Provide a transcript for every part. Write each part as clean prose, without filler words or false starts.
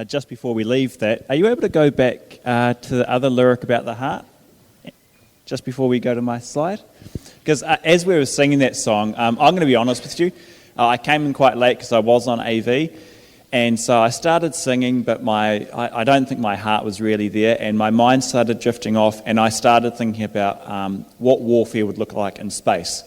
just before we leave that, are you able to go back to the other lyric about the heart? Just before we go to my slide? Because as we were singing that song, I'm going to be honest with you, I came in quite late because I was on AV, and so I started singing, but I don't think my heart was really there, and my mind started drifting off, and I started thinking about what warfare would look like in space.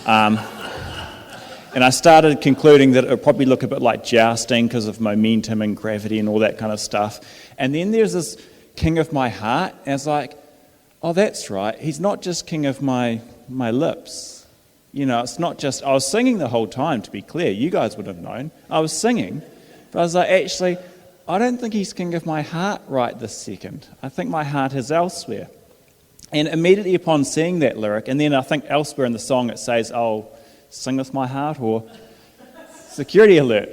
And I started concluding that it would probably look a bit like jousting because of momentum and gravity and all that kind of stuff. And then there's this king of my heart, and it's like, oh, that's right, he's not just king of my lips. You know, it's not just, I was singing the whole time, to be clear, you guys would have known. I was singing, but I was like, actually, I don't think he's king of my heart right this second. I think my heart is elsewhere. And immediately upon seeing that lyric, and then I think elsewhere in the song it says, oh, sing with my heart, or security alert.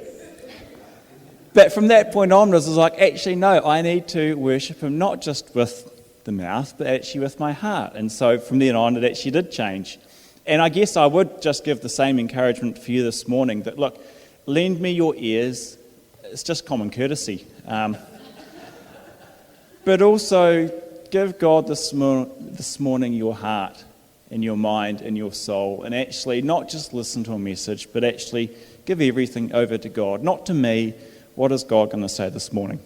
But from that point onwards, I was like, actually, no, I need to worship him not just with the mouth, but actually with my heart. And so from then on, it actually did change. And I guess I would just give the same encouragement for you this morning, that look, lend me your ears. It's just common courtesy. But also, give God this morning your heart and your mind and your soul, and actually not just listen to a message, but actually give everything over to God, not to me. What is God going to say this morning?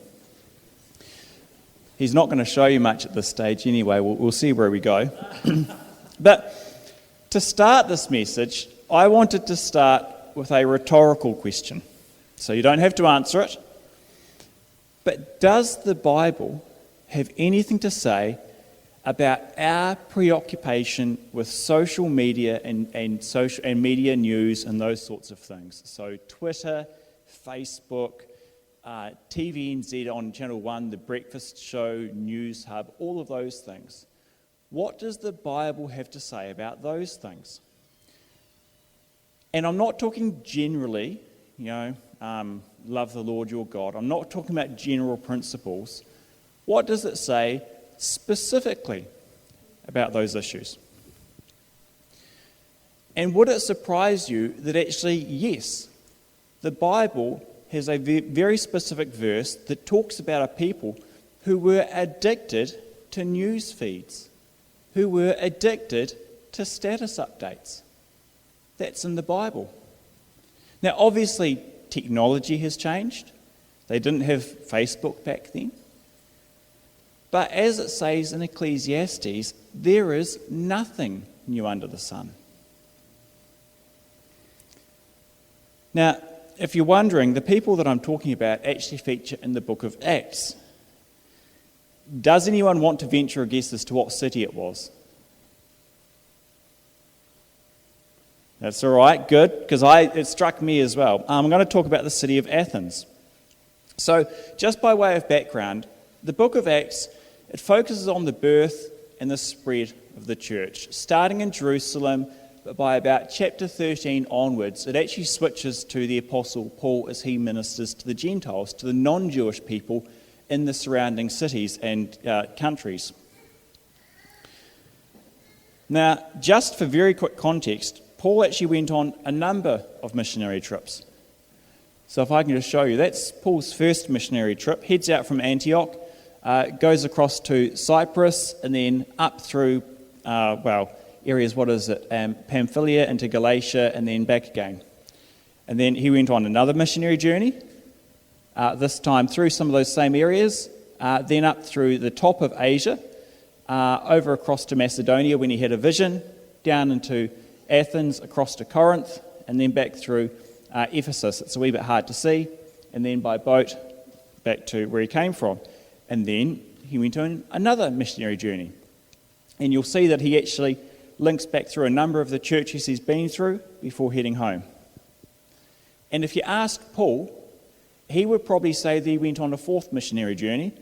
He's not going to show you much at this stage anyway. We'll see where we go. But to start this message, I wanted to start with a rhetorical question. So you don't have to answer it. But does the Bible have anything to say about our preoccupation with social media and media news and those sorts of things? So Twitter, Facebook, TVNZ on Channel 1, The Breakfast Show, News Hub, all of those things. What does the Bible have to say about those things? And I'm not talking generally, love the Lord your God. I'm not talking about general principles. What does it say specifically about those issues? And would it surprise you that actually, yes, the Bible has a very specific verse that talks about a people who were addicted to news feeds, who were addicted to status updates. That's in the Bible. Now, obviously, technology has changed. They didn't have Facebook back then. But as it says in Ecclesiastes, there is nothing new under the sun. Now, if you're wondering, the people that I'm talking about actually feature in the book of Acts. Does anyone want to venture a guess as to what city it was? That's all right, good, because it struck me as well. I'm going to talk about the city of Athens. So, just by way of background, the book of Acts, it focuses on the birth and the spread of the church, starting in Jerusalem, but by about chapter 13 onwards, it actually switches to the Apostle Paul as he ministers to the Gentiles, to the non-Jewish people in the surrounding cities and countries. Now, just for very quick context, Paul actually went on a number of missionary trips. So if I can just show you, that's Paul's first missionary trip. Heads out from Antioch, goes across to Cyprus, and then up through, areas, Pamphylia into Galatia, and then back again. And then he went on another missionary journey, this time through some of those same areas, then up through the top of Asia, over across to Macedonia when he had a vision, down into Athens, across to Corinth, and then back through Ephesus. It's a wee bit hard to see, and then by boat back to where he came from. And then he went on another missionary journey. And you'll see that he actually links back through a number of the churches he's been through before heading home. And if you ask Paul, he would probably say that he went on a fourth missionary journey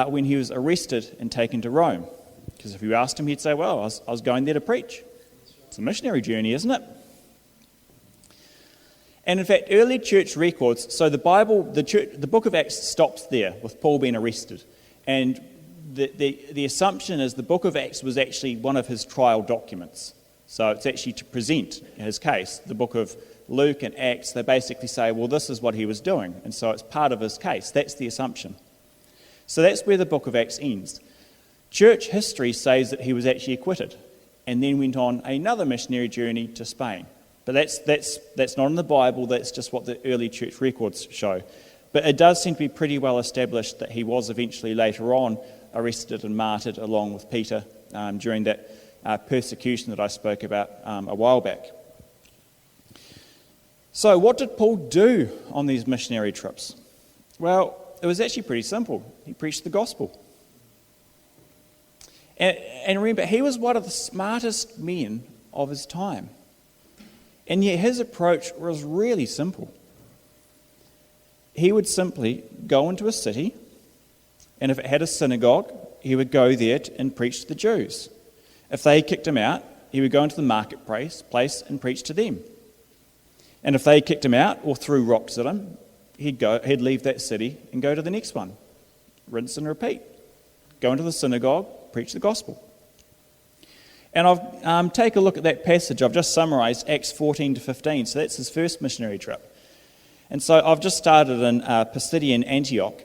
when he was arrested and taken to Rome. Because if you asked him, he'd say, well, I was going there to preach. It's a missionary journey, isn't it? And in fact, early church records, so the Bible, the book of Acts stops there with Paul being arrested. And the assumption is the book of Acts was actually one of his trial documents. So it's actually to present his case. The book of Luke and Acts, they basically say, well, this is what he was doing, and so it's part of his case. That's the assumption. So that's where the book of Acts ends. Church history says that he was actually acquitted and then went on another missionary journey to Spain. But that's not in the Bible, that's just what the early church records show. But it does seem to be pretty well established that he was eventually later on arrested and martyred along with Peter during that persecution that I spoke about a while back. So what did Paul do on these missionary trips? Well, it was actually pretty simple. He preached the gospel. And remember, he was one of the smartest men of his time. And yet his approach was really simple. He would simply go into a city, and if it had a synagogue, he would go there and preach to the Jews. If they kicked him out, he would go into the marketplace and preach to them. And if they kicked him out or threw rocks at him, he'd leave that city and go to the next one. Rinse and repeat. Go into the synagogue, preach the gospel. And I'll take a look at that passage. I've just summarised Acts 14 to 15, so that's his first missionary trip. And so I've just started in Pisidian Antioch,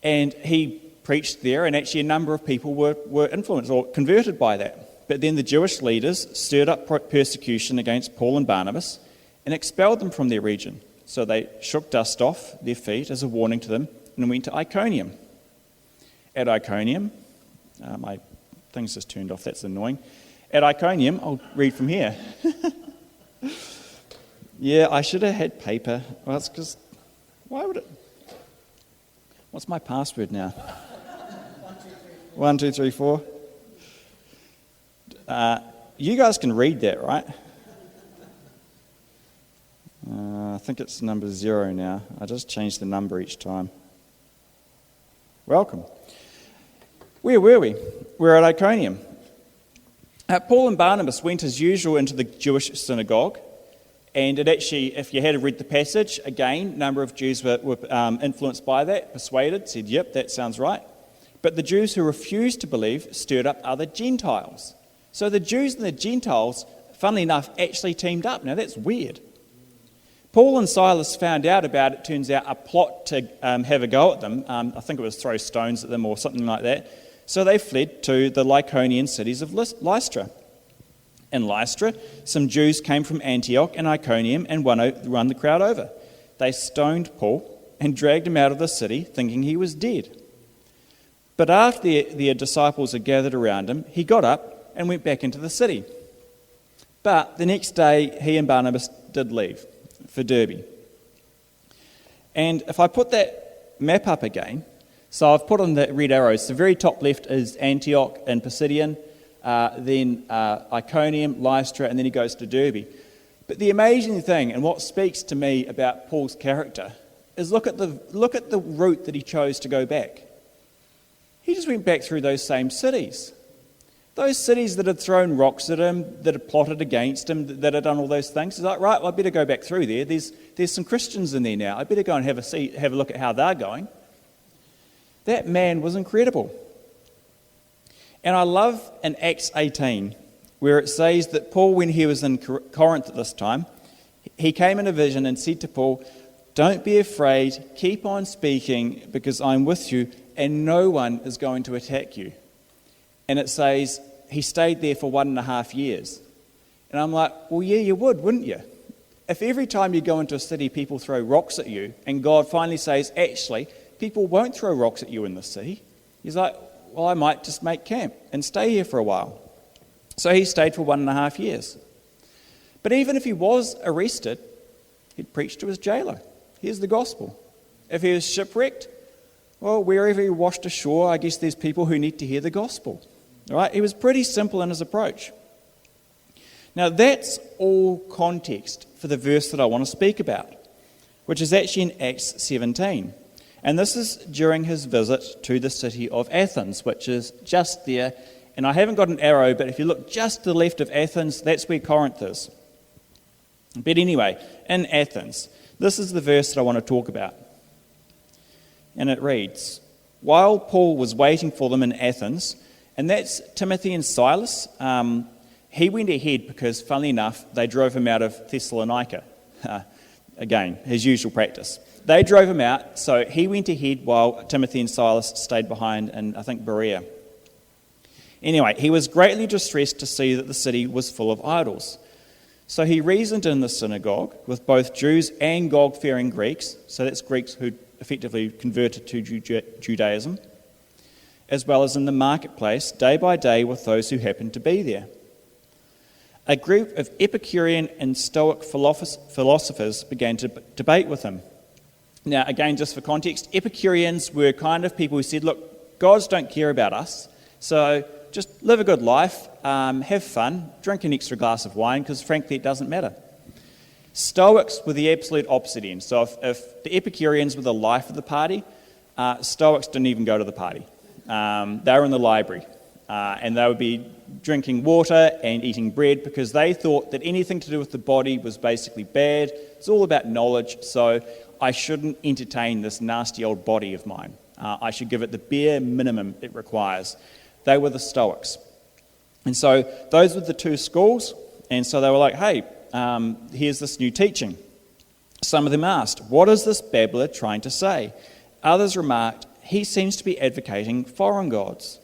and he preached there, and actually a number of people were influenced or converted by that. But then the Jewish leaders stirred up persecution against Paul and Barnabas and expelled them from their region. So they shook dust off their feet as a warning to them and went to Iconium. At Iconium, my thing's just turned off, that's annoying. At Iconium, I'll read from here. Yeah, I should have had paper. Well, it's because, why would it? What's my password now? 1, 2, 3, 4. You guys can read that, right? I think it's number 0 now. I just change the number each time. Welcome. Where were we? We're at Iconium. Paul and Barnabas went as usual into the Jewish synagogue, and it actually, if you had read the passage, again, a number of Jews were influenced by that, persuaded, said, yep, that sounds right. But the Jews who refused to believe stirred up other Gentiles. So the Jews and the Gentiles, funnily enough, actually teamed up. Now that's weird. Paul and Silas found out about it, turns out, a plot to have a go at them. I think it was throw stones at them or something like that. So they fled to the Lycaonian cities of Lystra. In Lystra, some Jews came from Antioch and Iconium and won the crowd over. They stoned Paul and dragged him out of the city, thinking he was dead. But after their disciples had gathered around him, he got up and went back into the city. But the next day, he and Barnabas did leave for Derbe. And if I put that map up again, so I've put on the red arrows. The very top left is Antioch and Pisidian, then Iconium, Lystra, and then he goes to Derbe. But the amazing thing, and what speaks to me about Paul's character, is look at the route that he chose to go back. He just went back through those same cities. Those cities that had thrown rocks at him, that had plotted against him, that had done all those things. He's like, right, well, I better go back through there. There's some Christians in there now. I better go and have a look at how they're going. That man was incredible. And I love in Acts 18, where it says that Paul, when he was in Corinth at this time, he came in a vision and said to Paul, don't be afraid, keep on speaking, because I'm with you, and no one is going to attack you. And it says he stayed there for 1.5 years. And I'm like, well, yeah, you would, wouldn't you? If every time you go into a city, people throw rocks at you, and God finally says, actually, people won't throw rocks at you in this city. He's like, well, I might just make camp and stay here for a while. So he stayed for 1.5 years. But even if he was arrested, he'd preach to his jailer. Here's the gospel. If he was shipwrecked, well, wherever he washed ashore, I guess there's people who need to hear the gospel. All right? He was pretty simple in his approach. Now, that's all context for the verse that I want to speak about, which is actually in Acts 17. And this is during his visit to the city of Athens, which is just there. And I haven't got an arrow, but if you look just to the left of Athens, that's where Corinth is. But anyway, in Athens, this is the verse that I want to talk about. And it reads, while Paul was waiting for them in Athens, and that's Timothy and Silas, he went ahead because, funnily enough, they drove him out of Thessalonica. Again, his usual practice. They drove him out, so he went ahead while Timothy and Silas stayed behind in, I think, Berea. Anyway, he was greatly distressed to see that the city was full of idols. So he reasoned in the synagogue with both Jews and God-fearing Greeks, so that's Greeks who effectively converted to Judaism, as well as in the marketplace, day by day with those who happened to be there. A group of Epicurean and Stoic philosophers began to debate with him. Now, again, just for context, Epicureans were kind of people who said, look, gods don't care about us, so just live a good life, have fun, drink an extra glass of wine, because frankly it doesn't matter. Stoics were the absolute opposite end. So if the Epicureans were the life of the party, Stoics didn't even go to the party. They were in the library, and they would be drinking water and eating bread because they thought that anything to do with the body was basically bad. It's all about knowledge, so I shouldn't entertain this nasty old body of mine. I should give it the bare minimum it requires. They were the Stoics. And so those were the two schools, and so they were like, hey, here's this new teaching. Some of them asked, what is this babbler trying to say? Others remarked, he seems to be advocating foreign gods.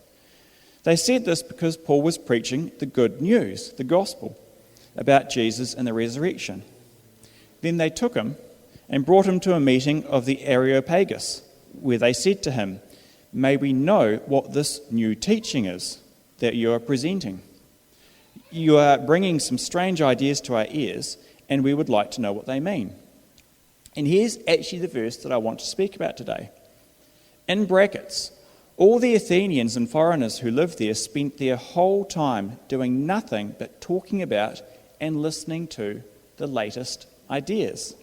They said this because Paul was preaching the good news, the gospel, about Jesus and the resurrection. Then they took him and brought him to a meeting of the Areopagus, where they said to him, may we know what this new teaching is that you are presenting. You are bringing some strange ideas to our ears, and we would like to know what they mean. And here's actually the verse that I want to speak about today. In brackets, all the Athenians and foreigners who lived there spent their whole time doing nothing but talking about and listening to the latest ideas.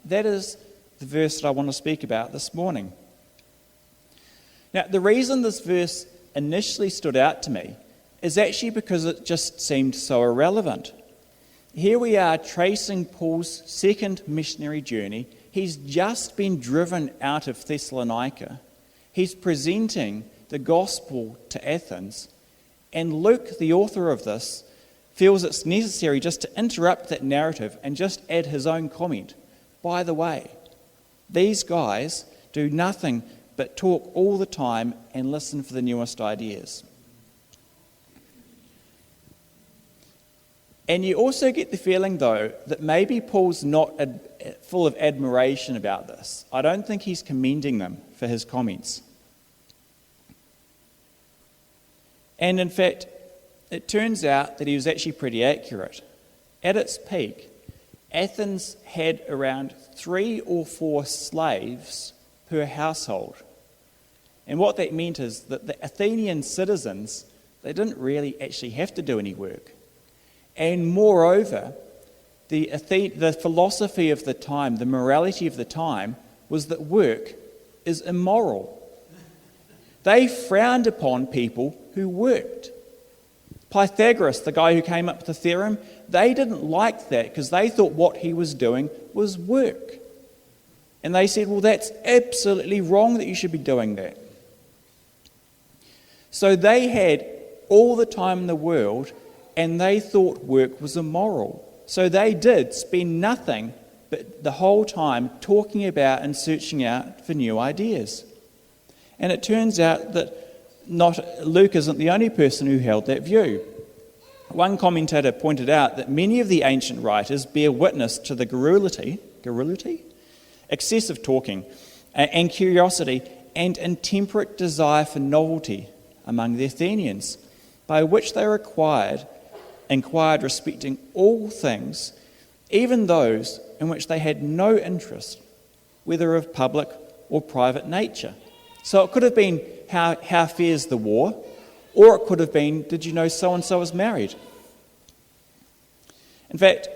That is the verse that I want to speak about this morning. Now, the reason this verse initially stood out to me is actually because it just seemed so irrelevant. Here we are tracing Paul's second missionary journey. He's just been driven out of Thessalonica. He's presenting the gospel to Athens. And Luke, the author of this, feels it's necessary just to interrupt that narrative and just add his own comment. By the way, these guys do nothing but talk all the time and listen for the newest ideas. And you also get the feeling, though, that maybe Paul's not full of admiration about this. I don't think he's commending them for his comments. And in fact, it turns out that he was actually pretty accurate. At its peak, Athens had around 3 or 4 slaves per household. And what that meant is that the Athenian citizens, they didn't really actually have to do any work. And moreover, the philosophy of the time, the morality of the time, was that work is immoral. They frowned upon people who worked. Pythagoras, the guy who came up with the theorem, they didn't like that because they thought what he was doing was work. And they said, well, that's absolutely wrong that you should be doing that. So they had all the time in the world, and they thought work was immoral. So they did spend nothing but the whole time talking about and searching out for new ideas. And it turns out that Luke isn't the only person who held that view. One commentator pointed out that many of the ancient writers bear witness to the garrulity, excessive talking, and curiosity, and intemperate desire for novelty among the Athenians, by which they inquired respecting all things, even those in which they had no interest, whether of public or private nature. So it could have been, how fares the war? Or it could have been, did you know so-and-so is married? In fact,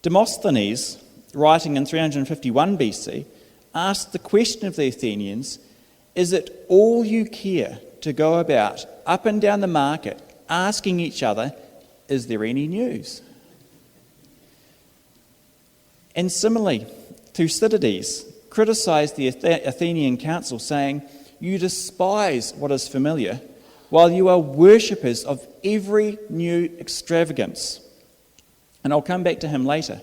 Demosthenes, writing in 351 BC, asked the question of the Athenians, is it all you care to go about up and down the market asking each other, is there any news? And similarly, Thucydides criticised the Athenian council, saying, you despise what is familiar, while you are worshippers of every new extravagance. And I'll come back to him later.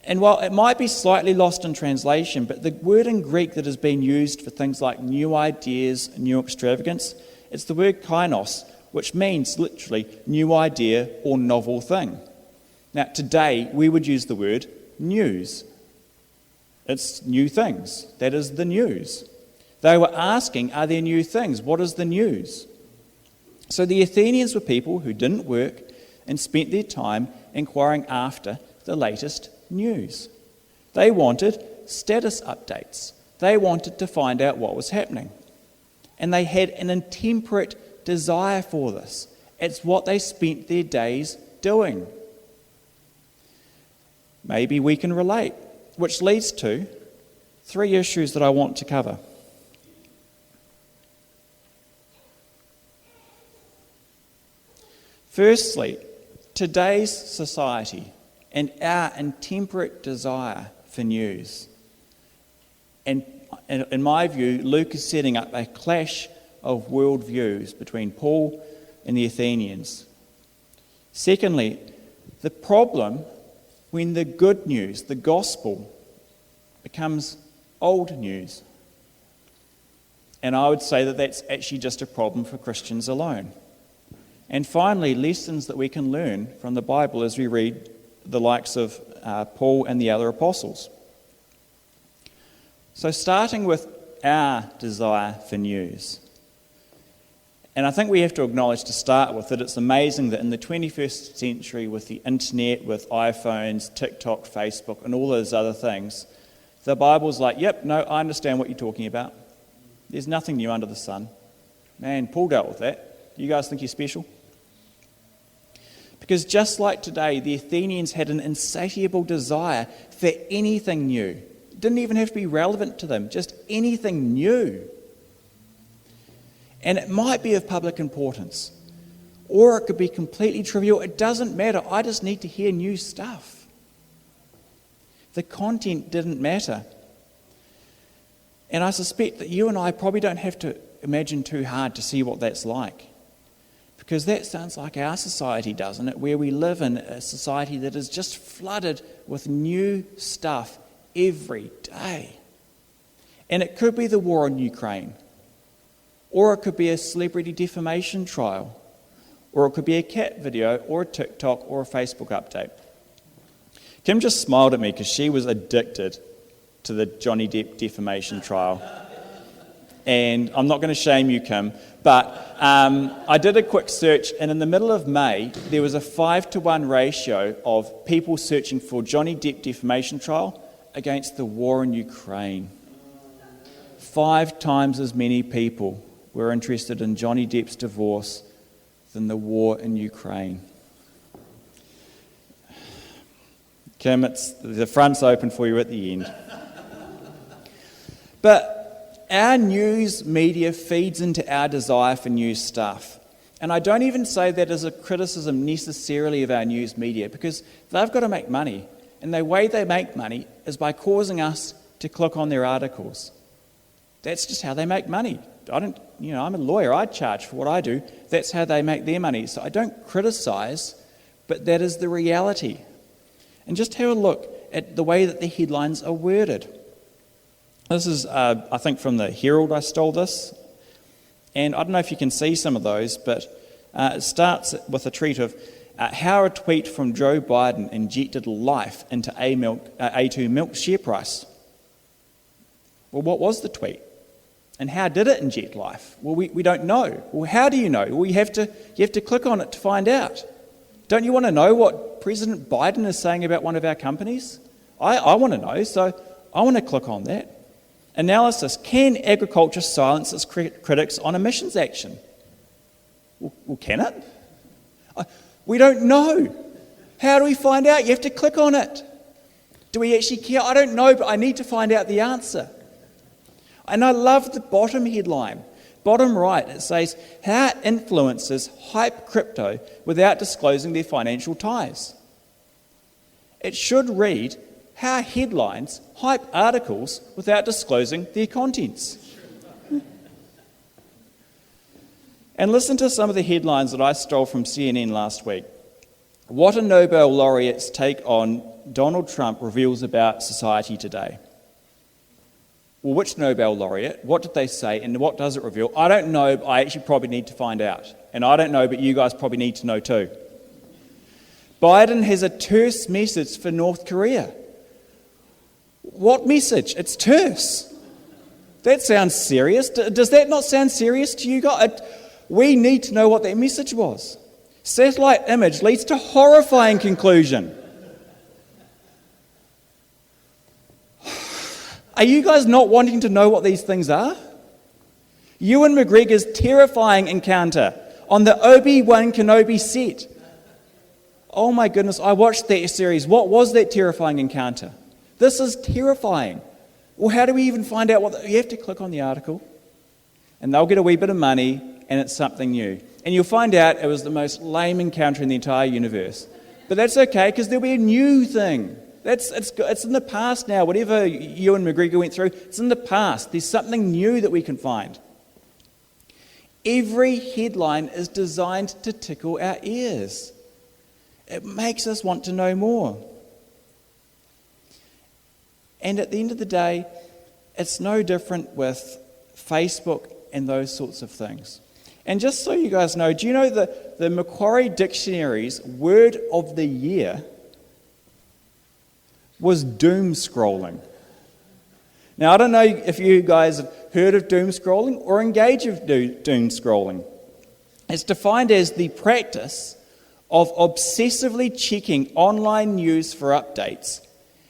And while it might be slightly lost in translation, but the word in Greek that has been used for things like new ideas, new extravagance, it's the word kainos, which means literally new idea or novel thing. Now, today we would use the word news. It's new things. That is the news. They were asking, are there new things? What is the news? So the Athenians were people who didn't work and spent their time inquiring after the latest news. They wanted status updates. They wanted to find out what was happening. And they had an intemperate desire for this. It's what they spent their days doing. Maybe we can relate, which leads to 3 issues that I want to cover. Firstly, today's society and our intemperate desire for news. And in my view, Luke is setting up a clash of worldviews between Paul and the Athenians. Secondly, the problem when the good news, the gospel, becomes old news. And I would say that that's actually just a problem for Christians alone. And finally, lessons that we can learn from the Bible as we read the likes of Paul and the other apostles. So starting with our desire for news. And I think we have to acknowledge to start with that it's amazing that in the 21st century with the internet, with iPhones, TikTok, Facebook and all those other things, the Bible's like, yep, no, I understand what you're talking about. There's nothing new under the sun. Man, Paul dealt with that. You guys think you're special? Because just like today, the Athenians had an insatiable desire for anything new. It didn't even have to be relevant to them, just anything new. And it might be of public importance, or it could be completely trivial. It doesn't matter. I just need to hear new stuff. The content didn't matter. And I suspect that you and I probably don't have to imagine too hard to see what that's like. Because that sounds like our society, doesn't it? Where we live in a society that is just flooded with new stuff every day. And it could be the war in Ukraine. Or it could be a celebrity defamation trial. Or it could be a cat video, or a TikTok, or a Facebook update. Kim just smiled at me because she was addicted to the Johnny Depp defamation trial. And I'm not going to shame you, Kim, but I did a quick search, and in the middle of May, there was a 5-to-1 ratio of people searching for Johnny Depp defamation trial against the war in Ukraine. 5 times as many people were interested in Johnny Depp's divorce than the war in Ukraine. Kim, the front's open for you at the end. But our news media feeds into our desire for new stuff. And I don't even say that as a criticism necessarily of our news media, because they've got to make money. And the way they make money is by causing us to click on their articles. That's just how they make money. I'm a lawyer, I charge for what I do. That's how they make their money. So I don't criticize, but that is the reality. And just have a look at the way that the headlines are worded. This is, I think, from the Herald I stole this. And I don't know if you can see some of those, but it starts with a tweet of how a tweet from Joe Biden injected life into A2 Milk's share price. Well, what was the tweet? And how did it inject life? Well, we don't know. Well, how do you know? Well, you have to click on it to find out. Don't you want to know what President Biden is saying about one of our companies? I want to know, so I want to click on that. Analysis: can agriculture silence its critics on emissions action? Well, can it? We don't know. How do we find out? You have to click on it. Do we actually care? I don't know, but I need to find out the answer. And I love the bottom headline. Bottom right, it says, how influencers hype crypto without disclosing their financial ties. It should read, how headlines hype articles without disclosing their contents. And listen to some of the headlines that I stole from CNN last week. what a Nobel laureate's take on Donald Trump reveals about society today. Well, which Nobel laureate? What did they say? And what does it reveal? I don't know, but I actually probably need to find out. And I don't know, but you guys probably need to know too. Biden has a terse message for North Korea. What message? It's terse. That sounds serious. Does that not sound serious to you guys? We need to know what that message was. Satellite image leads to horrifying conclusion. Are you guys not wanting to know what these things are? Ewan McGregor's terrifying encounter on the Obi-Wan Kenobi set. Oh my goodness, I watched that series. What was that terrifying encounter? This is terrifying. Well, how do we even find out what... You have to click on the article, and they'll get a wee bit of money, and it's something new. And you'll find out it was the most lame encounter in the entire universe. But that's okay, because there'll be a new thing. It's in the past now. Whatever Ewan McGregor went through, it's in the past. There's something new that we can find. Every headline is designed to tickle our ears. It makes us want to know more. And at the end of the day, it's no different with Facebook and those sorts of things. And just so you guys know, do you know the Macquarie Dictionary's word of the year was doom scrolling? Now, I don't know if you guys have heard of doom scrolling or engage with doom scrolling. It's defined as the practice of obsessively checking online news for updates,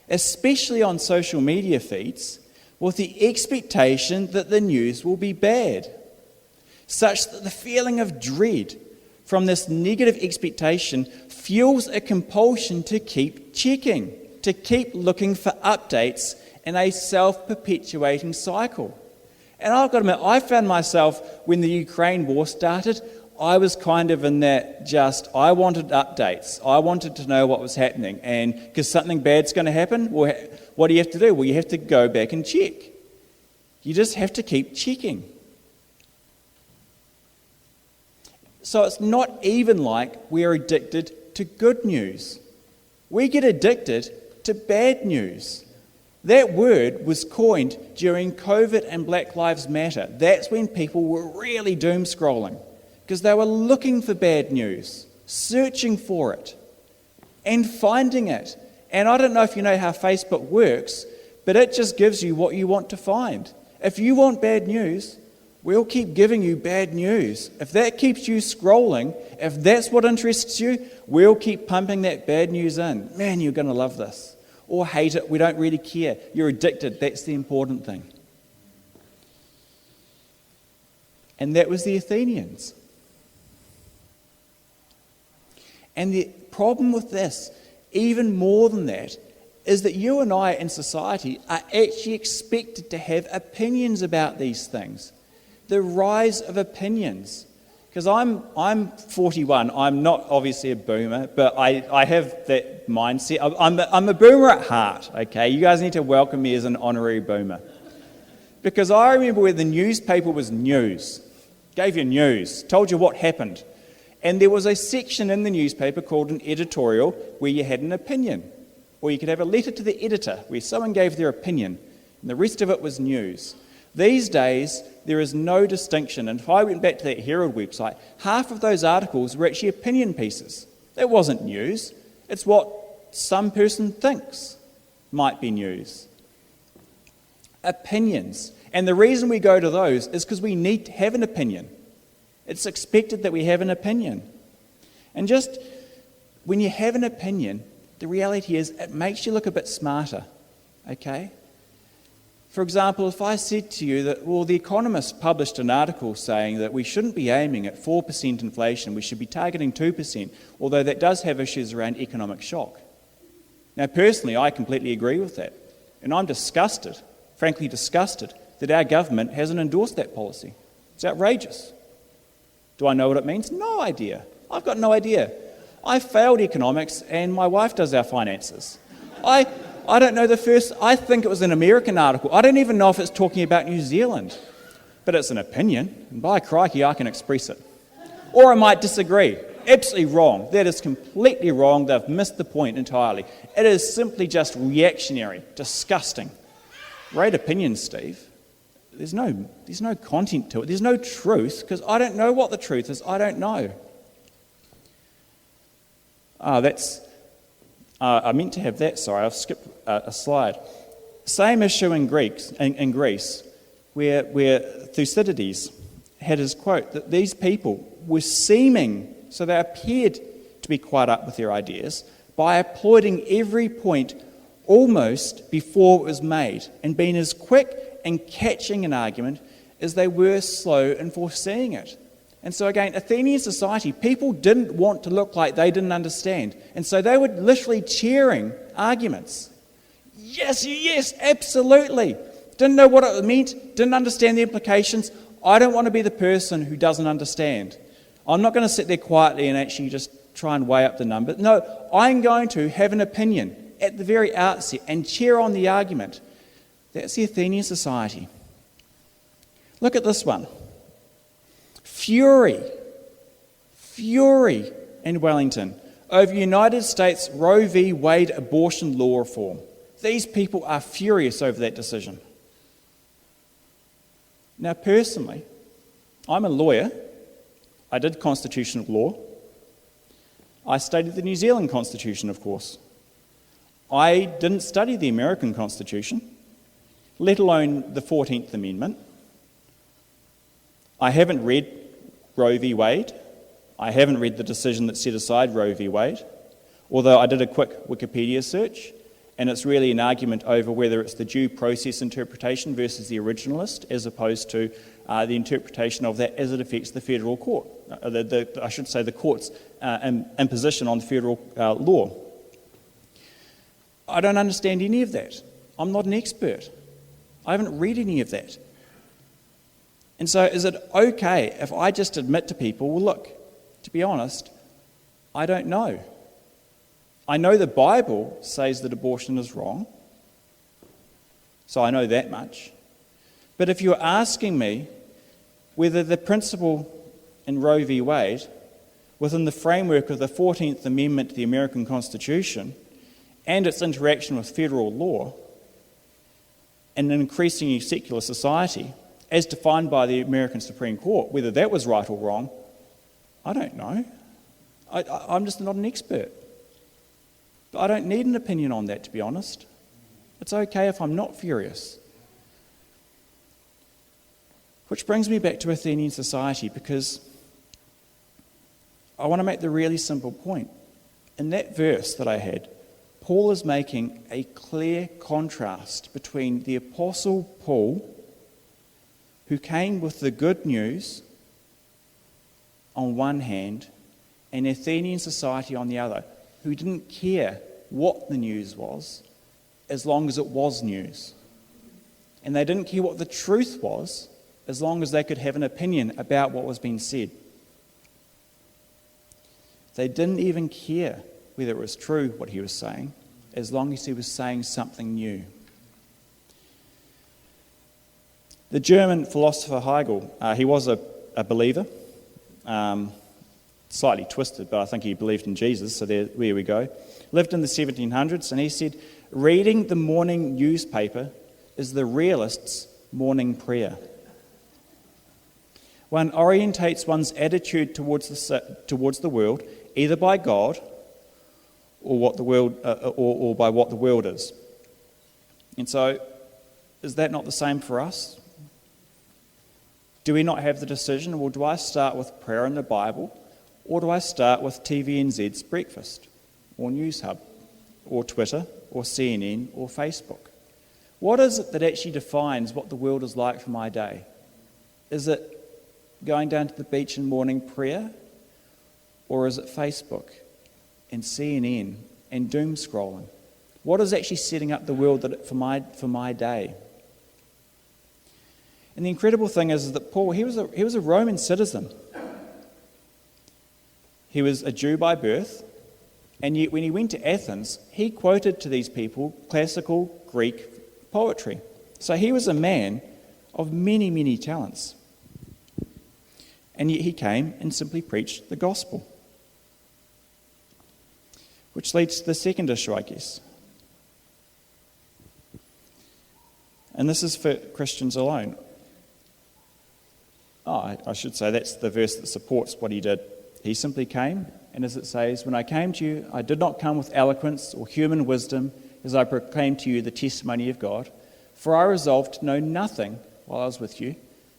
especially on social media feeds, with the expectation that the news will be bad, such that the feeling of dread from this negative expectation fuels a compulsion to keep checking, to keep looking for updates in a self-perpetuating cycle. And I've got to admit, I found myself, when the Ukraine war started, I was kind of in that I wanted updates. I wanted to know what was happening. And because something bad's going to happen, well, what do you have to do? Well, you have to go back and check. You just have to keep checking. So it's not even like we're addicted to good news. We get addicted to bad news. That word was coined during COVID and Black Lives Matter. That's when people were really doom scrolling, because they were looking for bad news, searching for it, and finding it. And I don't know if you know how Facebook works, but it just gives you what you want to find. If you want bad news, we'll keep giving you bad news. If that keeps you scrolling, if that's what interests you, we'll keep pumping that bad news in. Man, you're going to love this. Or hate it, we don't really care. You're addicted, that's the important thing. And that was the Athenians. And the problem with this, even more than that, is that you and I in society are actually expected to have opinions about these things. The rise of opinions. Because I'm 41, I'm not obviously a boomer, but I have that mindset. I'm a boomer at heart, okay? You guys need to welcome me as an honorary boomer. Because I remember where the newspaper was news, gave you news, told you what happened. And there was a section in the newspaper called an editorial where you had an opinion. Or you could have a letter to the editor where someone gave their opinion, and the rest of it was news. These days, there is no distinction. And if I went back to that Herald website, half of those articles were actually opinion pieces. That wasn't news. It's what some person thinks might be news. Opinions. And the reason we go to those is because we need to have an opinion. It's expected that we have an opinion. And just when you have an opinion, the reality is it makes you look a bit smarter, okay? For example, if I said to you that, well, The Economist published an article saying that we shouldn't be aiming at 4% inflation, we should be targeting 2%, although that does have issues around economic shock. Now, personally, I completely agree with that. And I'm disgusted, frankly disgusted, that our government hasn't endorsed that policy. It's outrageous. Do I know what it means? No idea. I've got no idea. I failed economics and my wife does our finances. I don't know I think it was an American article. I don't even know if it's talking about New Zealand. But it's an opinion, and by crikey, I can express it. Or I might disagree. Absolutely wrong. That is completely wrong. They've missed the point entirely. It is simply just reactionary, disgusting. Great opinion, Steve. There's no content to it. There's no truth, because I don't know what the truth is. I don't know. I meant to have that. Sorry, I've skipped a slide. Same issue in Greece, where Thucydides had his quote that these people were seeming, so they appeared to be quite up with their ideas, by applauding every point almost before it was made, and being as quick in catching an argument as they were slow in foreseeing it. And so again, Athenian society, people didn't want to look like they didn't understand. And so they were literally cheering arguments. Yes, absolutely. Didn't know what it meant, didn't understand the implications. I don't want to be the person who doesn't understand. I'm not going to sit there quietly and actually just try and weigh up the numbers. No, I'm going to have an opinion at the very outset and cheer on the argument. That's the Athenian society. Look at this one. Fury in Wellington over United States Roe v. Wade abortion law reform. These people are furious over that decision. Now, personally, I'm a lawyer. I did constitutional law. I studied the New Zealand Constitution, of course. I didn't study the American Constitution, let alone the 14th Amendment. I haven't read Roe v. Wade. I haven't read the decision that set aside Roe v. Wade, although I did a quick Wikipedia search, and it's really an argument over whether it's the due process interpretation versus the originalist, as opposed to the interpretation of that as it affects the federal court, the court's imposition on federal law. I don't understand any of that. I'm not an expert. I haven't read any of that. And so is it okay if I just admit to people, well, look, to be honest, I don't know. I know the Bible says that abortion is wrong, so I know that much. But if you're asking me whether the principle in Roe v. Wade, within the framework of the 14th Amendment to the American Constitution and its interaction with federal law in an increasingly secular society, as defined by the American Supreme Court, whether that was right or wrong, I don't know. I'm just not an expert. But I don't need an opinion on that, to be honest. It's okay if I'm not furious. Which brings me back to Athenian society, because I want to make the really simple point. In that verse that I had, Paul is making a clear contrast between the Apostle Paul, who came with the good news on one hand, and Athenian society on the other, who didn't care what the news was as long as it was news. And they didn't care what the truth was as long as they could have an opinion about what was being said. They didn't even care whether it was true what he was saying, as long as he was saying something new. The German philosopher Hegel, he was a believer, slightly twisted, but I think he believed in Jesus, so there we go. Lived in the 1700s, and he said, reading the morning newspaper is the realist's morning prayer. One orientates one's attitude towards the world either by God or by what the world is. And so, is that not the same for us? Do we not have the decision, well, do I start with prayer in the Bible, or do I start with TVNZ's breakfast, or News Hub, or Twitter, or CNN, or Facebook? What is it that actually defines what the world is like for my day? Is it going down to the beach in morning prayer, or is it Facebook and CNN and doom scrolling? What is actually setting up the world for my day? And the incredible thing is that Paul, he was a Roman citizen. He was a Jew by birth, and yet when he went to Athens, he quoted to these people classical Greek poetry. So he was a man of many, many talents. And yet he came and simply preached the gospel. Which leads to the second issue, I guess. And this is for Christians alone. I should say that's the verse that supports what he did. He simply came, and as it says, when I came to you, I did not come with eloquence or human wisdom as I proclaimed to you the testimony of God. For I resolved to know nothing while I was with you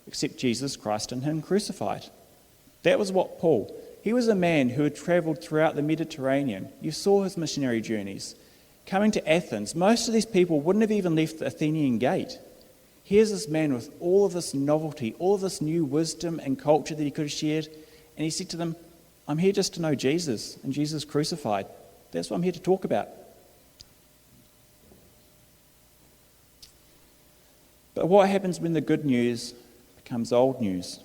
except Jesus Christ and him crucified. That was what Paul, he was a man who had travelled throughout the Mediterranean. You saw his missionary journeys. Coming to Athens, most of these people wouldn't have even left the Athenian gate. Here's this man with all of this novelty, all of this new wisdom and culture that he could have shared, and he said to them, I'm here just to know Jesus and Jesus crucified. That's what I'm here to talk about. But what happens when the good news becomes old news?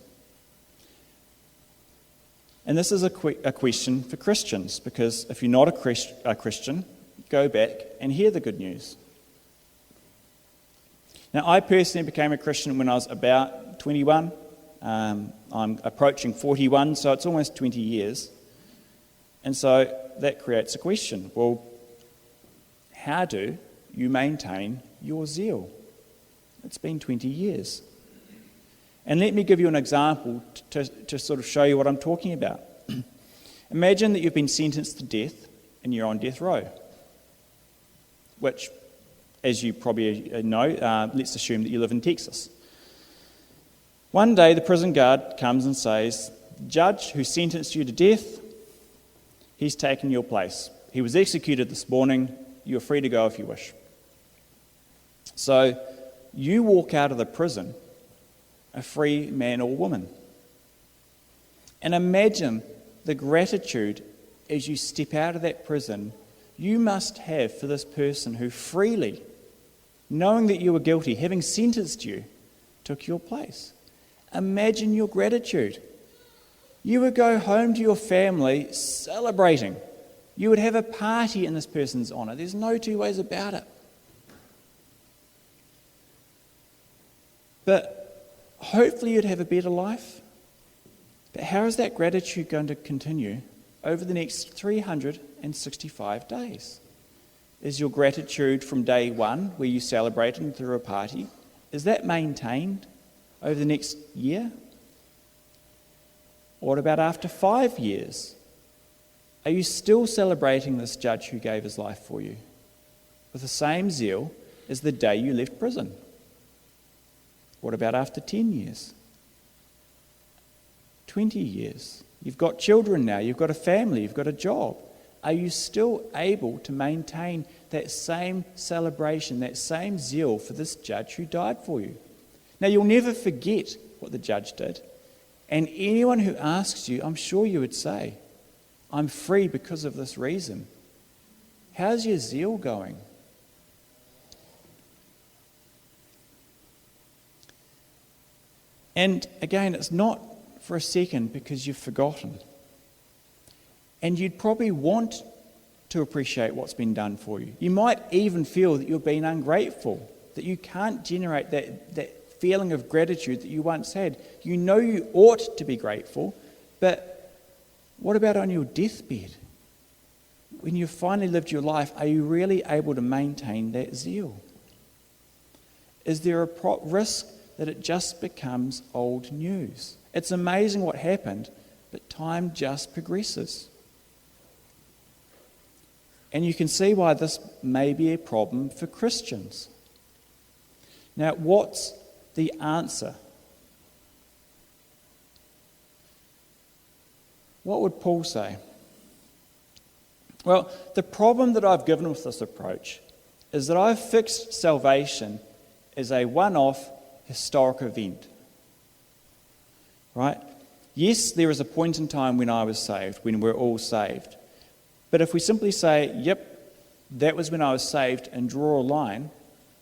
And this is a question for Christians, because if you're not a Christian, go back and hear the good news. Now, I personally became a Christian when I was about 21. I'm approaching 41, so it's almost 20 years. And so that creates a question. Well, how do you maintain your zeal? It's been 20 years. And let me give you an example to sort of show you what I'm talking about. Imagine that you've been sentenced to death and you're on death row, which, as you probably know, let's assume that you live in Texas. One day the prison guard comes and says, the judge who sentenced you to death, he's taken your place. He was executed this morning. You're free to go if you wish. So you walk out of the prison a free man or woman. And imagine the gratitude as you step out of that prison you must have for this person who freely, knowing that you were guilty, having sentenced you, took your place. Imagine your gratitude. You would go home to your family celebrating. You would have a party in this person's honour. There's no two ways about it. But hopefully you'd have a better life. But how is that gratitude going to continue over the next 365 days? Is your gratitude from day one, where you celebrated and threw a party, is that maintained over the next year? What about after 5 years? Are you still celebrating this judge who gave his life for you with the same zeal as the day you left prison? What about after 10 years? 20 years? You've got children now, you've got a family, you've got a job. Are you still able to maintain that same celebration, that same zeal for this judge who died for you? Now, you'll never forget what the judge did. And anyone who asks you, I'm sure you would say, I'm free because of this reason. How's your zeal going? And again, it's not for a second because you've forgotten. And you'd probably want to appreciate what's been done for you. You might even feel that you've been ungrateful, that you can't generate that feeling of gratitude that you once had. You know you ought to be grateful, but what about on your deathbed? When you've finally lived your life, are you really able to maintain that zeal? Is there a risk that it just becomes old news? It's amazing what happened, but time just progresses. And you can see why this may be a problem for Christians. Now, what's the answer? What would Paul say? Well, the problem that I've given with this approach is that I've fixed salvation as a one-off historic event. Right? Yes, there is a point in time when I was saved, when we're all saved. But if we simply say, yep, that was when I was saved, and draw a line,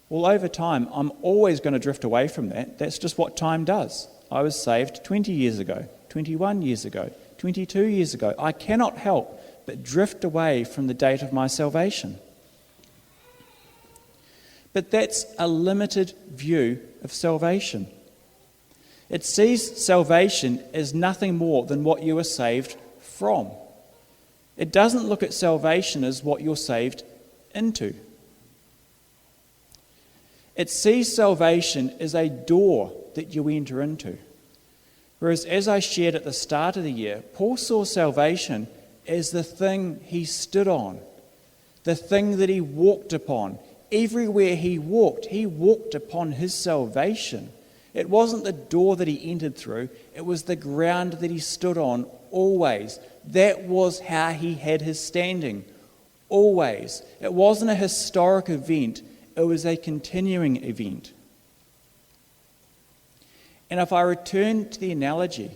well, over time, I'm always going to drift away from that. That's just what time does. I was saved 20 years ago, 21 years ago, 22 years ago. I cannot help but drift away from the date of my salvation. But that's a limited view of salvation. It sees salvation as nothing more than what you were saved from. It doesn't look at salvation as what you're saved into. It sees salvation as a door that you enter into. Whereas, as I shared at the start of the year, Paul saw salvation as the thing he stood on, the thing that he walked upon. Everywhere he walked upon his salvation. It wasn't the door that he entered through, it was the ground that he stood on always. That was how he had his standing, always. It wasn't a historic event, it was a continuing event. And if I return to the analogy,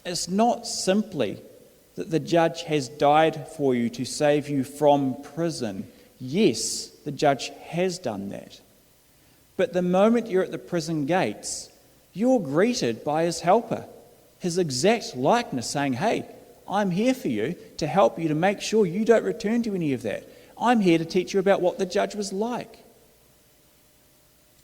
it's not simply that the judge has died for you to save you from prison. Yes, the judge has done that. But the moment you're at the prison gates, you're greeted by his helper, his exact likeness, saying, hey, I'm here for you to help you to make sure you don't return to any of that. I'm here to teach you about what the judge was like.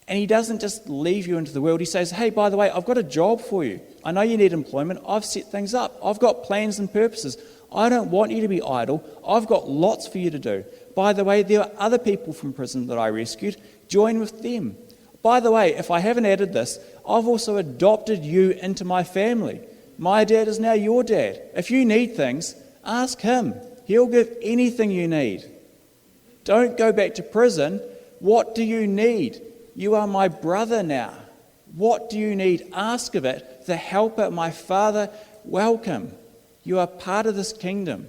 And he doesn't just leave you into the world. He says, hey, by the way, I've got a job for you. I know you need employment. I've set things up. I've got plans and purposes. I don't want you to be idle. I've got lots for you to do. By the way, there are other people from prison that I rescued. Join with them. By the way, if I haven't added this, I've also adopted you into my family. My dad is now your dad. If you need things, ask him. He'll give anything you need. Don't go back to prison. What do you need? You are my brother now. What do you need? Ask of it. The helper, my Father, welcome. You are part of this kingdom.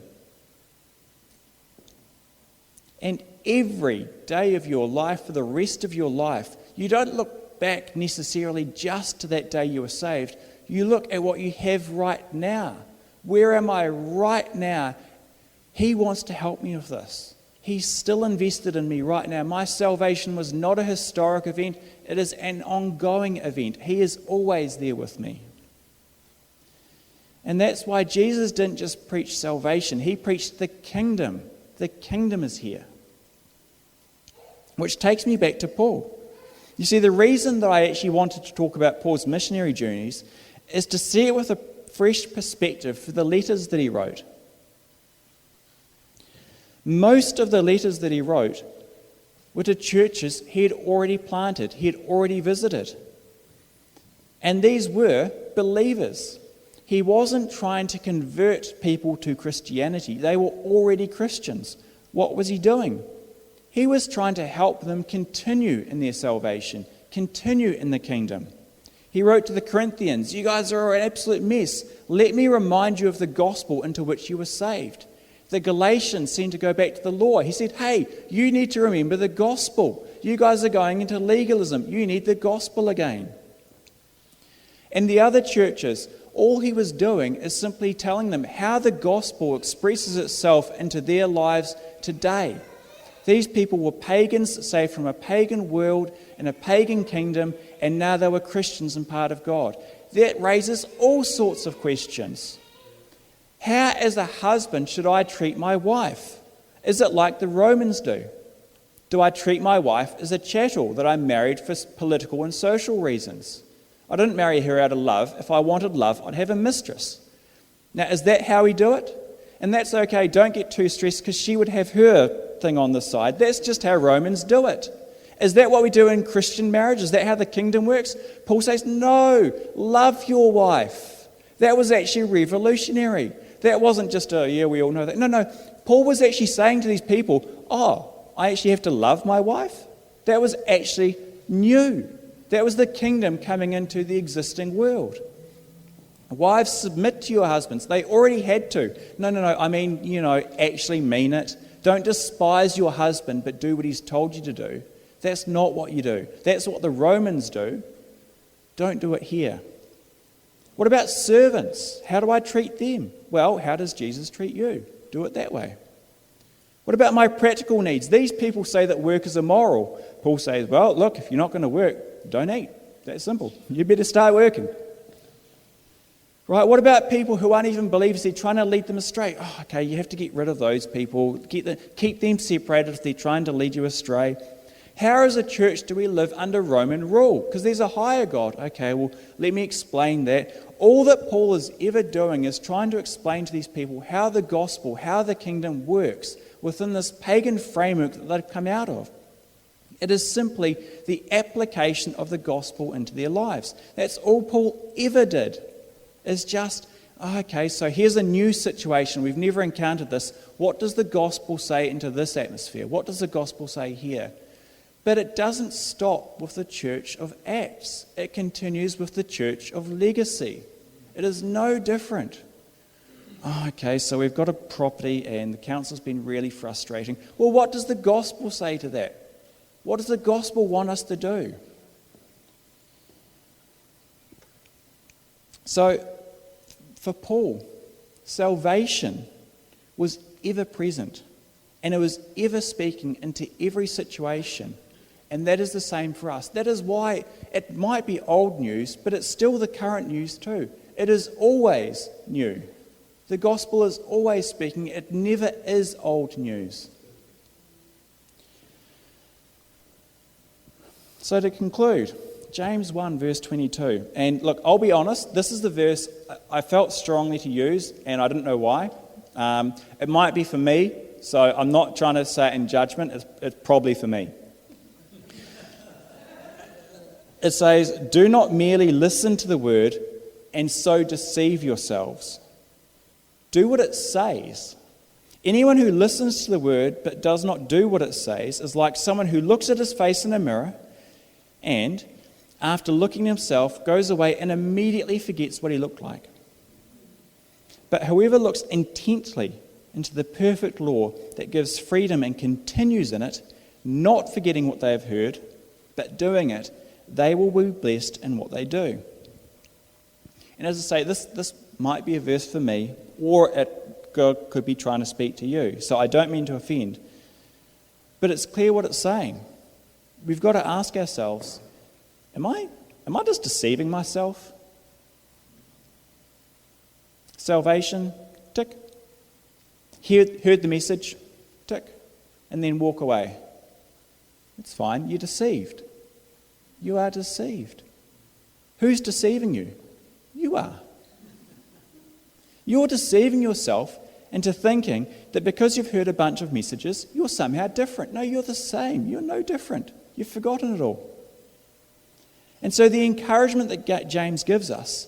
And every day of your life, for the rest of your life, you don't look back necessarily just to that day you were saved. You look at what you have right now. Where am I right now? He wants to help me with this. He's still invested in me right now. My salvation was not a historic event. It is an ongoing event. He is always there with me. And that's why Jesus didn't just preach salvation. He preached the kingdom. The kingdom is here. Which takes me back to Paul. You see, the reason that I actually wanted to talk about Paul's missionary journeys is to see it with a fresh perspective for the letters that he wrote. Most of the letters that he wrote were to churches he had already planted, he had already visited. And these were believers. He wasn't trying to convert people to Christianity. They were already Christians. What was he doing? He was trying to help them continue in their salvation, continue in the kingdom. He wrote to the Corinthians, you guys are an absolute mess. Let me remind you of the gospel into which you were saved. The Galatians seemed to go back to the law. He said, hey, you need to remember the gospel. You guys are going into legalism. You need the gospel again. And the other churches, all he was doing is simply telling them how the gospel expresses itself into their lives today. These people were pagans, saved from a pagan world and a pagan kingdom, and now they were Christians and part of God. That raises all sorts of questions. How, as a husband, should I treat my wife? Is it like the Romans do? Do I treat my wife as a chattel that I married for political and social reasons? I didn't marry her out of love. If I wanted love, I'd have a mistress. Now, is that how we do it? And that's okay. Don't get too stressed because she would have her thing on the side. That's just how Romans do it. Is that what we do in Christian marriage? Is that how the kingdom works? Paul says, no, love your wife. That was actually revolutionary. That wasn't just yeah, we all know that. No. Paul was actually saying to these people, oh, I actually have to love my wife? That was actually new. That was the kingdom coming into the existing world. Wives, submit to your husbands. They already had to. No. I mean, actually mean it. Don't despise your husband, but do what he's told you to do. That's not what you do. That's what the Romans do. Don't do it here. What about servants? How do I treat them? Well, how does Jesus treat you? Do it that way. What about my practical needs? These people say that work is immoral. Paul says, well, look, if you're not going to work, don't eat. That's simple. You better start working. Right? What about people who aren't even believers? They're trying to lead them astray. Oh, okay, you have to get rid of those people. Keep them separated if they're trying to lead you astray. How as a church do we live under Roman rule? Because there's a higher God. Okay, well, let me explain that. All that Paul is ever doing is trying to explain to these people how the gospel, how the kingdom works within this pagan framework that they've come out of. It is simply the application of the gospel into their lives. That's all Paul ever did, is just, okay, so here's a new situation. We've never encountered this. What does the gospel say into this atmosphere? What does the gospel say here? But it doesn't stop with the church of Acts. It continues with the church of legacy. It is no different. Okay, so we've got a property and the council's been really frustrating. Well, what does the gospel say to that? What does the gospel want us to do? So, for Paul, salvation was ever present and it was ever speaking into every situation. And that is the same for us. That is why it might be old news, but it's still the current news too. It is always new. The gospel is always speaking. It never is old news. So to conclude, James 1 verse 22. And look, I'll be honest, this is the verse I felt strongly to use, and I didn't know why. It might be for me, so I'm not trying to say it in judgment. It's probably for me. It says, do not merely listen to the word and so deceive yourselves. Do what it says. Anyone who listens to the word but does not do what it says is like someone who looks at his face in a mirror and, after looking at himself, goes away and immediately forgets what he looked like. But whoever looks intently into the perfect law that gives freedom and continues in it, not forgetting what they have heard, but doing it, they will be blessed in what they do. And as I say, this might be a verse for me, or God could be trying to speak to you. So I don't mean to offend. But it's clear what it's saying. We've got to ask ourselves, am I just deceiving myself? Salvation, tick. Heard the message, tick. And then walk away. It's fine, you're deceived. You are deceived. Who's deceiving you? You are. You're deceiving yourself into thinking that because you've heard a bunch of messages, you're somehow different. No, you're the same. You're no different. You've forgotten it all. And so the encouragement that James gives us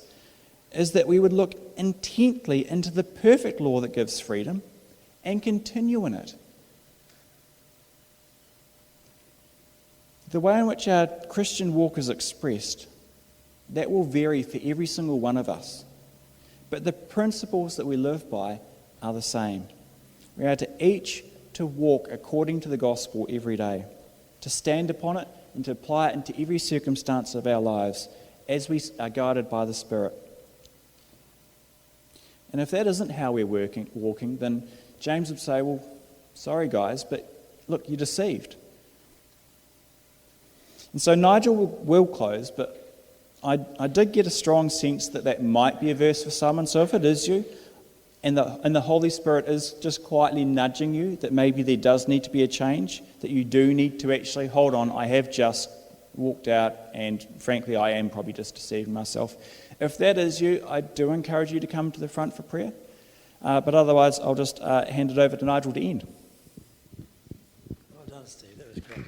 is that we would look intently into the perfect law that gives freedom and continue in it. The way in which our Christian walk is expressed, that will vary for every single one of us. But the principles that we live by are the same. We are to each to walk according to the gospel every day, to stand upon it and to apply it into every circumstance of our lives as we are guided by the Spirit. And if that isn't how we're walking, then James would say, well, sorry guys, but look, you're deceived. And so Nigel will close, but I did get a strong sense that might be a verse for someone. So if it is you, and the Holy Spirit is just quietly nudging you that maybe there does need to be a change, that you do need to actually, hold on, I have just walked out and frankly I am probably just deceiving myself. If that is you, I do encourage you to come to the front for prayer. But otherwise I'll just hand it over to Nigel to end. Well done, Steve. That was great.